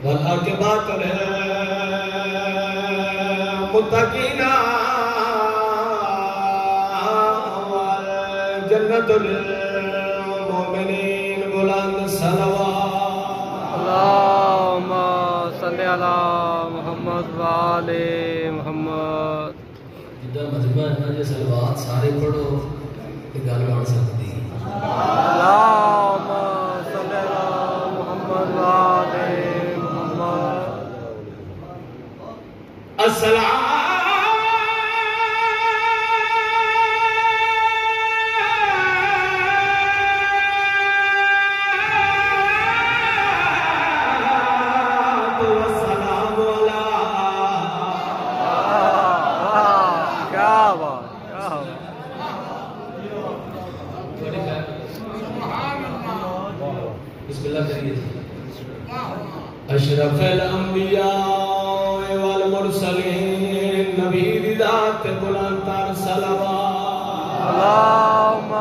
والعاقبات للمتقين والجنة للمؤمنين بلند صلوات اللهم صل على محمد وآل محمد جدہ مجمع ہے نا جو صلوات سارے پڑھو کہ گل بن سکتی اللهم صل على محمد وآل محمد السلام اشرف الانبیاء والمرسلین نبی ذات بلند صلوات اللهم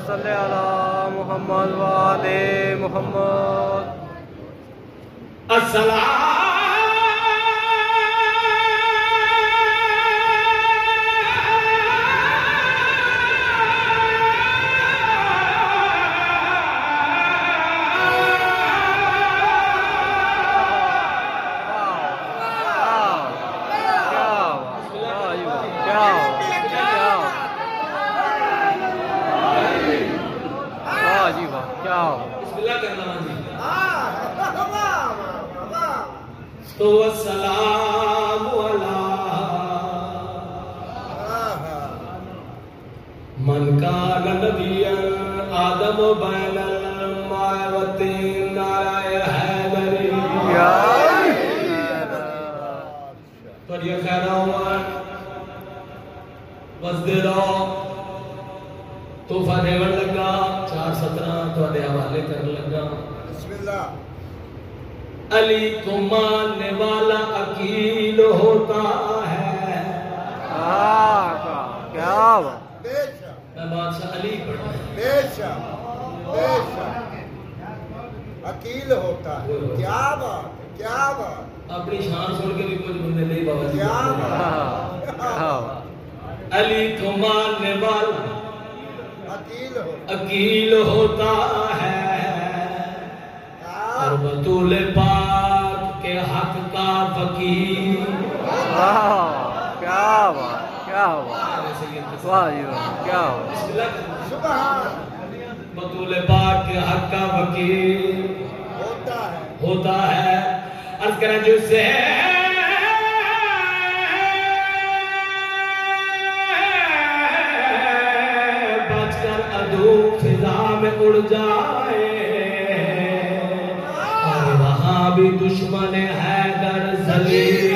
صل على محمد وآل محمد السلام تو السلام علی من کان نبیا آدم بین الماء والطین نعرہ حیدری تو یہ خیر عمر وزدے رو توفہ دیور لگا 4:17 تو آدھے حوالے کر لگا بسم اللہ علی کو ماننے والا عقیل ہوتا ہے کیا بات میں بادشاہ علی پڑھا بے شک عقیل ہوتا ہے کیا بات کیا بات اپنی شان سن کے بھی کچھ بندے نہیں بابا جی کیا بات علی کو ماننے والا عقیل ہوتا ہے اور بطول پاک کے حق کا فقیر کیا بات کیا بات کیا سبحان بطول پاک کے حق کا فقیر ہوتا ہے عرض کریں جو سے بچ کر ادھو فضا میں اڑ جائے بھی دشمن حیدر ذلیل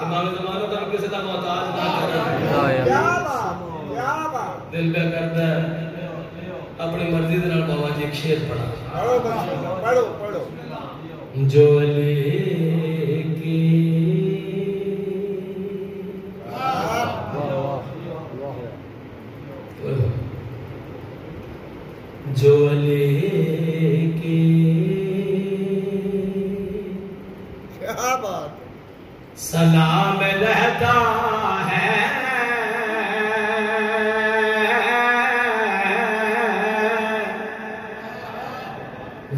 امام زمانہ کا کسی کا محتاج نہ کرے دل پہ کرتا ہے اپنی مرضی دے نال بابا جی ایک شعر پڑھا پڑھو جو علی کی جو علی کی سلام رہتا ہے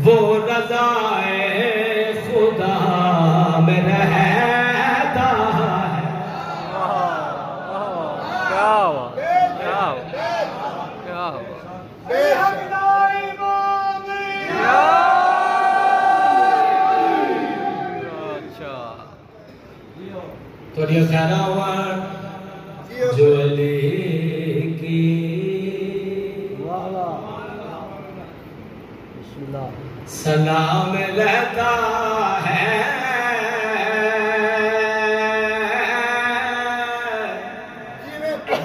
وہ رضائے خدا میں رہتا ہے کیا تو یہ خیرہ ہوا جو علی کی سلام رہتا ہے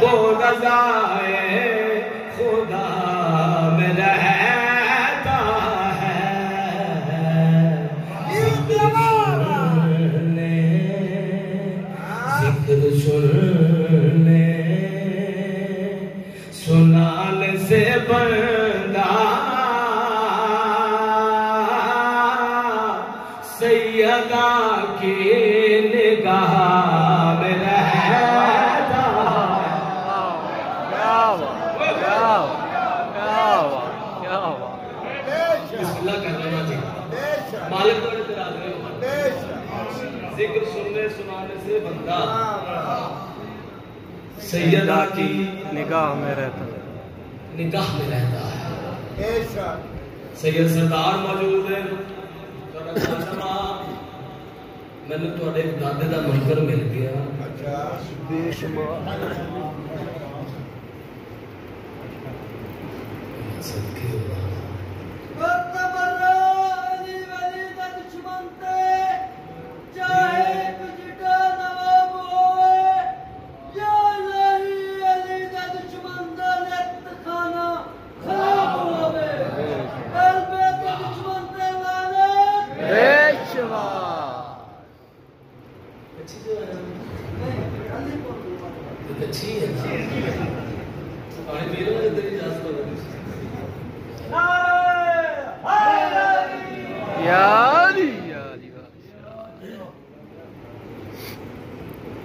وہ رضائے خدا میں رہتا ہے ذکر سننے سے بندہ سیدہ کی نگاہ میں رہتا بسم اللہ کرنا جی مالک بڑے تراز میں ذکر سننے سنانے سے بندہ سیدہ کی نگاہ میں رہتا ہے سید سردار موجود ہے میں نے تو ایک دادے دا منکر مل گیا صدقے اللہ اچھی ہے پانی پی رہے ہیں ادھر اجازت ہو گئی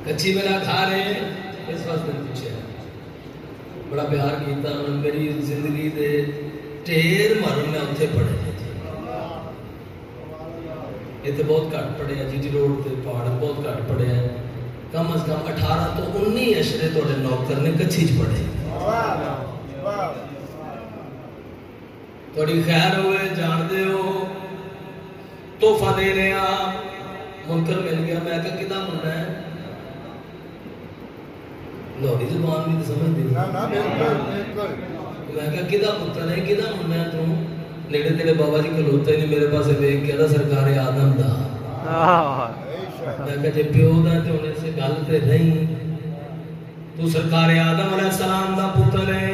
کچھی میرا کھا رہے ہیں اس واسطے پوچھے بڑا پیار کیتا میری زندگی دے ٹیر مارن میں اتنے پڑے ہیں اتنے بہت گھٹ پڑے ہیں جی ٹی روڈ تے پہاڑ بہت گھٹ پڑے ہیں کم از کم 18 تو 19 اشرے توڑے نوکر نے کچھی چ پڑے توڑی خیر ہوئے جان دے ہو تحفہ دے رہے ہیں منکر مل گیا میں کہا کدھا مننا ہے لوڑی زبان بھی تو سمجھ دی میں کہا کدھا پتر ہے کدھا مننا ہے تم نیڑے تیرے بابا جی کلوتے نہیں میرے پاس دیکھ کیا تھا سرکار آدم دا میں کہا جب پیو دا تے ہونے سے گلتے نہیں تو سرکار آدم علیہ السلام دا پتر ہے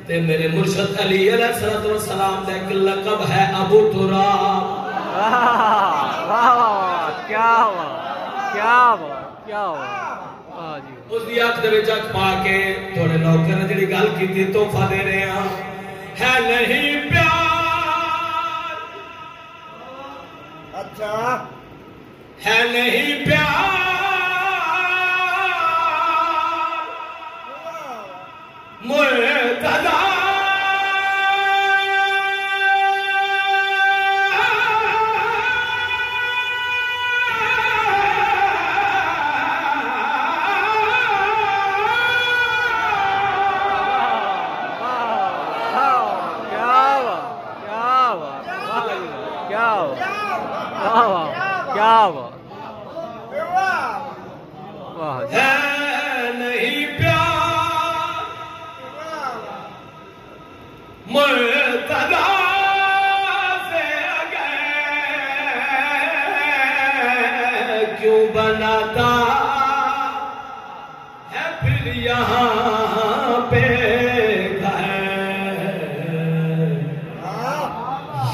تے میرے مرشد علی علیہ السلام دا ایک لقب ہے ابو تراب کیا ہوا اس دی اکھ دے وچ اکھ پا کے تھوڑے نوکر نے جڑی گل کیتی تحفہ دے رہے ہیں ہے نہیں پیار اچھا ہے نہیں پیار مرتضی ہے نہیں پیار مرتضی سے اگر کیوں بناتا ہے پھر یہاں پہ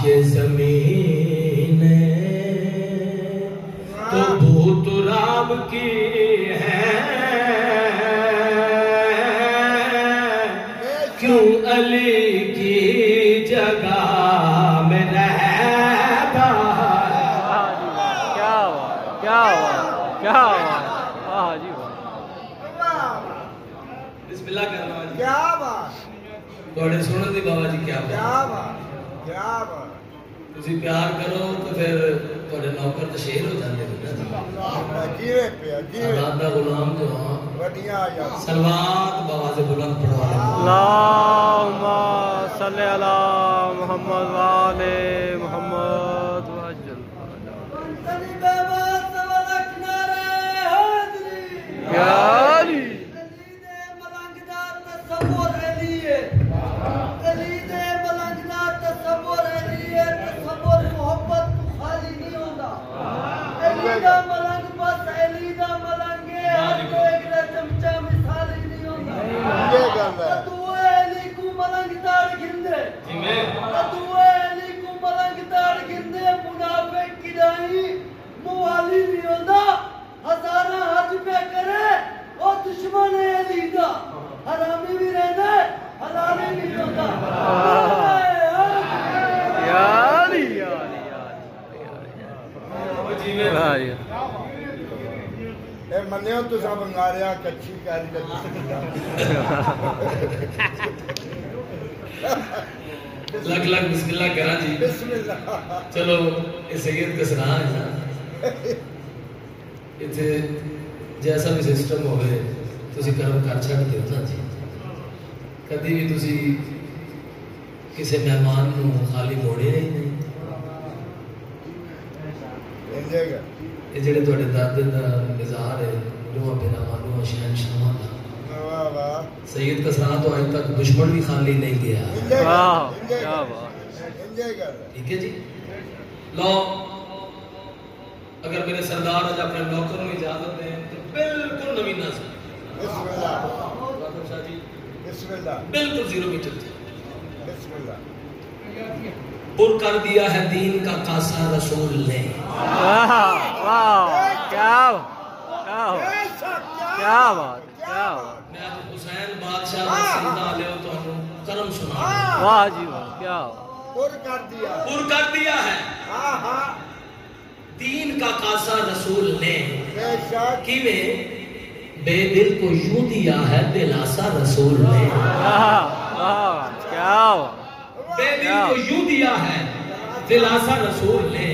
یہ زمین تو بہت راب کی ہے کیوں علی کی جگہ میں رہتا کیا ہوا بسم اللہ کرنا جی کیا بات توڑے سنن دی بابا جی کیا بات تسی پیار کرو تو پھر توڑے نوکر تو شیر ہو جاندے جیوے پہ اللہ دا غلام جو ہاں سلوات بابا سے بلند پڑھوا لیں اللہم صلی علی محمد وآلِ محمد وعجل پیاری ملنگ بس علی دا ملنگ ہے تو ایک دا چمچہ مثال ہی نہیں ہوتا تو علی کو ملنگ دار گھندے تو علی کو ملنگ دار گھندے منافق کی دائی موالی نہیں ہوتا ہزارہ حج پہ کرے اور دشمن علی دا حرامی بھی رہنا ہے حلالی منیا تو سب انگاریا کچھی کاری لگ لگ بسم اللہ کرا جی بسم اللہ چلو یہ سید کا سنا ہے نا اتنے جیسا بھی سسٹم ہوئے تسی کرم کر چھڑ دیو نا جی کدی بھی تسی کسی مہمان نو خالی موڑے ہی نہیں یہ جڑے تھوڑے دادے دا مزار ہے لوہا پھیلا مانو شہن شاہاں دا سید کسرا تو آج تک دشمن بھی خالی نہیں گیا واہ کیا بات ٹھیک ہے جی لو اگر میرے سردار آج اپنے نوکروں میں اجازت دیں تو بالکل نوین نظم بسم اللہ واقف شاہ جی بسم اللہ بالکل زیرو میٹر تھے بسم اللہ پر کر دیا ہے دین کا کاسا رسول نے واہ واہ کیا کیا بات کیا بات میں آج حسین بادشاہ کا سندہ لے تو ہم کرم سنا واہ جی واہ کیا پر کر دیا پر کر دیا ہے ہاں ہاں دین کا کاسا رسول نے بے شک کی میں بے دل کو یوں دیا ہے دلاسا رسول نے واہ واہ کیا بے دل کو یوں دیا ہے دلاسا رسول نے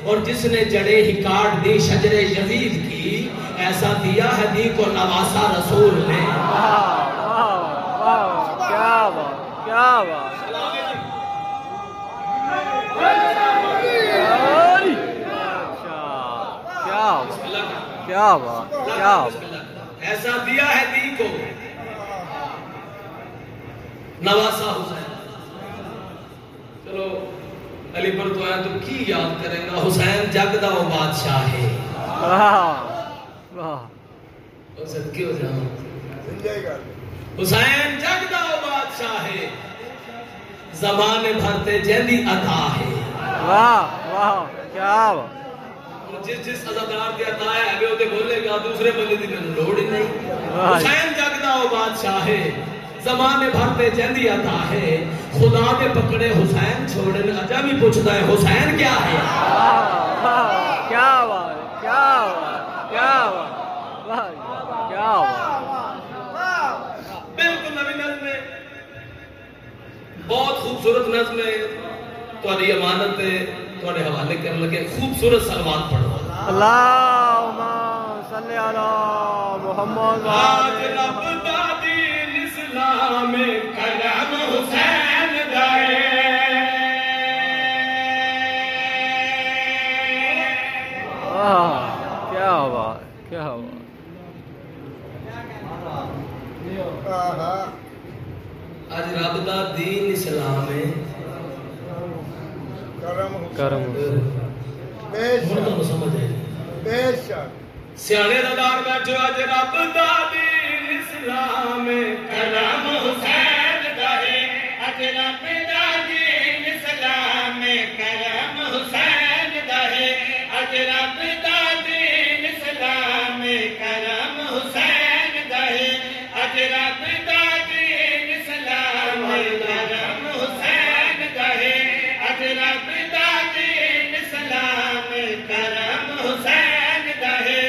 اور جس نے جڑے ہی کاٹ دی شجر یزید کی ایسا دیا ہے دی کو نواسا رسول نے واہ واہ واہ کیا بات کیا بات کیا بات کیا ایسا دیا ہے دی کو نواسا حسین چلو علی پر تو آیا تو کی یاد کریں گا حسین جگ دا وہ بادشاہ ہے واہ واہ اور صدقے ہو جاؤں سمجھے گا حسین جگ دا وہ بادشاہ ہے زبان بھرتے جیندی عطا ہے واہ واہ کیا بات جس عزادار کے عطا ہے ابھی ہوتے بولے گا دوسرے بندے دی میں لوڑ ہی نہیں حسین جگ دا وہ بادشاہ ہے زمانے بھرتے جیندی عطا ہے خدا دے پکڑے حسین چھوڑے میں اجا بھی پوچھتا ہے حسین کیا ہے کیا بات کیا بات کیا بات کیا بات بالکل نبی نظم ہے بہت خوبصورت نظم ہے تمہاری امانت ہے تمہارے حوالے کرنے لگے خوبصورت سلوات پڑھو اللہم صلی علی محمد آج رب دا دین اسلام کلام حسین دائے کیا بات کیا بات آج رب دا دین اسلام ہے کرم بے ہن تو سمجھ آئی بے شک سیانے دا دار بیٹھو آج رب دا دین اسلام کلام حسین دائے آج رب دا دین اسلام کلام حسین دائے آج رب دا دین اسلام کلام حسین دائے آج رب دا دین اسلام کلام حسین دائے آج رب دا دین اسلام کلام حسین دائے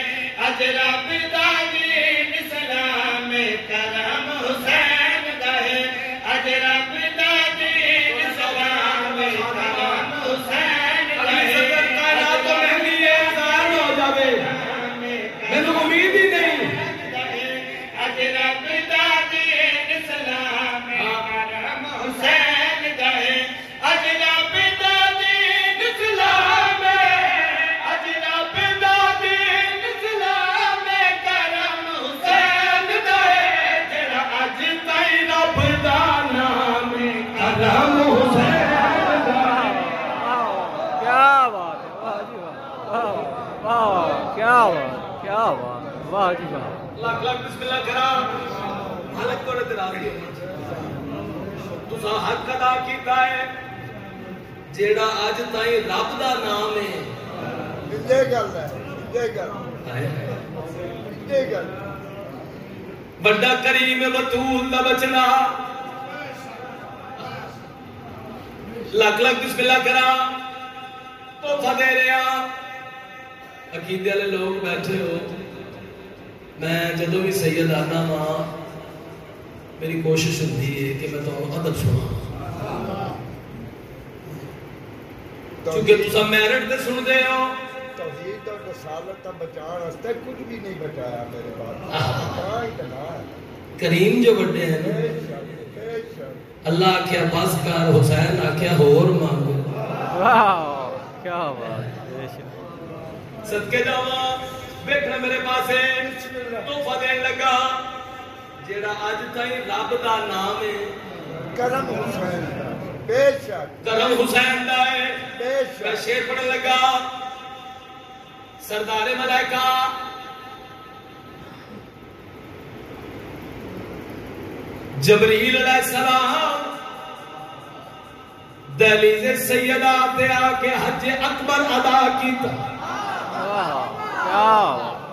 آج رب دا دین اسلام کلام حسین دائے آج رب دا دین اسلام کلام حسین دائے تو مہدی اذان ہو جاوے میں تو امید ہی نہیں آج رب دا دین اسلام کلام حسین دائے آج رب دا دین اسلام آج رب دا دین اسلام کلام حسین دائے جڑا اج تائیں رب دا نام کلام حسین دائے کیا بات ہے واہ جی واہ واہ کیا بات کیا بات واہ جی واہ لاکھ لاکھ بسم اللہ کرام حلق کو راضی ہو تساں حق ادا کیتا ہے جیڑا اج تائیں رب دا نام ہے یہ گل ہے یہ گل یہ گل بڑا کریم بطول دا بچنا لاکھ لاکھ بسم اللہ کرام تحفہ دے رہے ہیں عقیدے والے لوگ بیٹھے ہو میں جدو بھی سید آنا وا میری کوشش ہوتی ہے کہ میں تمہیں ادب سنا کیونکہ تسا میرٹ تے سن دے ہو توحید اور رسالت کا بچان واسطے کچھ بھی نہیں بچایا میرے پاس کریم جو بڑے ہیں نا بے شک اللہ آکھیا بس کر حسین آکھیا ہور مانگو واہ کیا بات بے شک صدقے جاواں بیٹھنا میرے پاسے تحفہ دین لگا جیڑا اج تائیں رب دا نام ہے کرم حسین دا بے شک کرم حسین دا ہے بے میں شک شیر پڑھنے لگا سردار ملائکہ جبریل علیہ السلام دہلیز سیدہ تے آ کے حج اکبر ادا کیتا واہ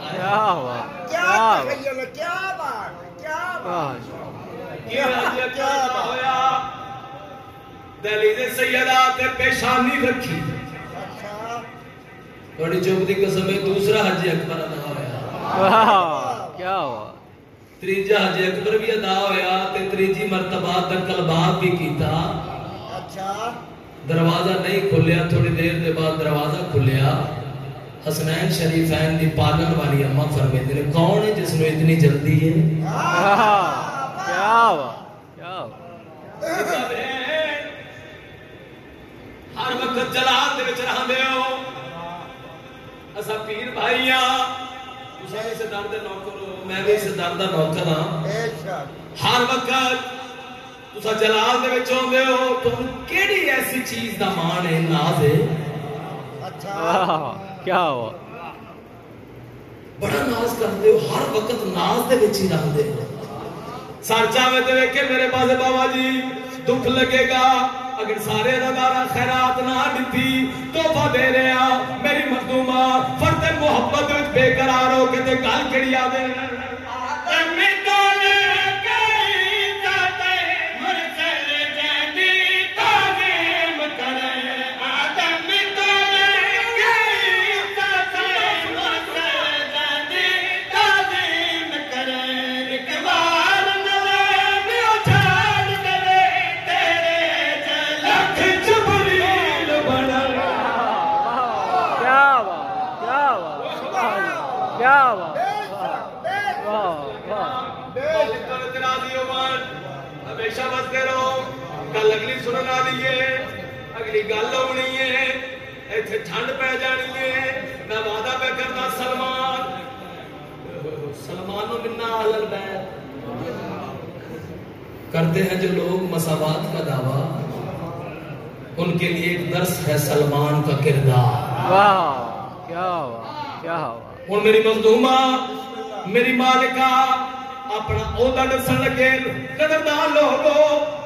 کیا بات کیا بات کیا تخیل ہے، کیا بات کیا بات واہ کیا حج اکبر ادا ہویا دہلیز سیدہ تے پیشانی رکھی اچھا تھوڑی چوک دی قسم ہے دوسرا حج اکبر ادا ہویا واہ کیا بات تریجا حج اکبر بھی ادا ہویا تے تریجی مرتبہ دکل باب بھی کیتا اچھا دروازہ نہیں کھلیا تھوڑی دیر دے بعد دروازہ کھلیا حسنین شریفین دی پالن والی اماں فرمیندے نے کون ہے جس نے اتنی جلدی ہے واہ کیا بات کیا بات ہر وقت جلال دے وچ رہندے ہو اسا پیر بھائیاں تساں اس در دے نوکر ہو میں بھی اس در دا نوکر ہاں بے شک ہر وقت تسا جلال دے وچ ہوندے ہو تم کیڑی ایسی چیز دا مان ہے ناز ہے اچھا واہ کیا بات بڑا ناز کرتے ہو ہر وقت ناز دے وچ ہی رہندے ہو سر چاہے تے ویکھے میرے پاس بابا جی دکھ لگے گا اگر سارے ادارہ خیرات نہ دتی تحفہ دے رہا میری مخدومہ فرد محبت وچ بے قرار ہو کے تے گل کیڑی آوے کیا بات ہمیشہ بستے رہو گل اگلی سنن والی ہے اگلی گل ہونی ہے ایتھے ٹھنڈ پہ جانی ہے میں وعدہ پہ کرنا سلمان و منا اہل البیت کرتے ہیں جو لوگ مساوات کا دعویٰ ان کے لیے ایک درس ہے سلمان کا کردار واہ کیا بات کیا بات اور میری مخدومہ میری مالکہ اپنا عہدہ دسن لگے قدردان لوگو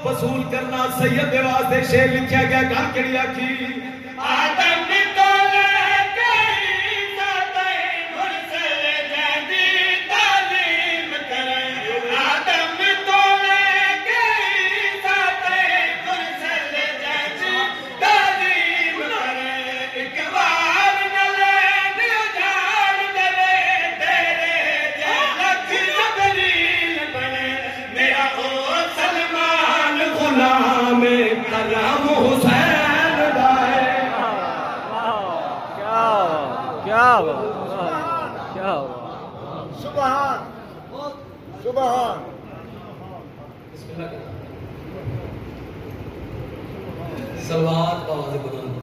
وصول کرنا سید دے واسطے شعر لکھیا گیا گل کیڑی آکھی آدم تو لے گئی ذاتیں مرسل جدی تعلیم کریں آدم تو لے گئی ذاتیں مرسل جدی تعلیم کریں ایک بار نہ لے اجاڑ کرے تیرے جلک جبریل بنے میرا او سلمان غلام کرم حسین دائے کیا بات کیا بات سبحان سبحان سلوات آواز بلند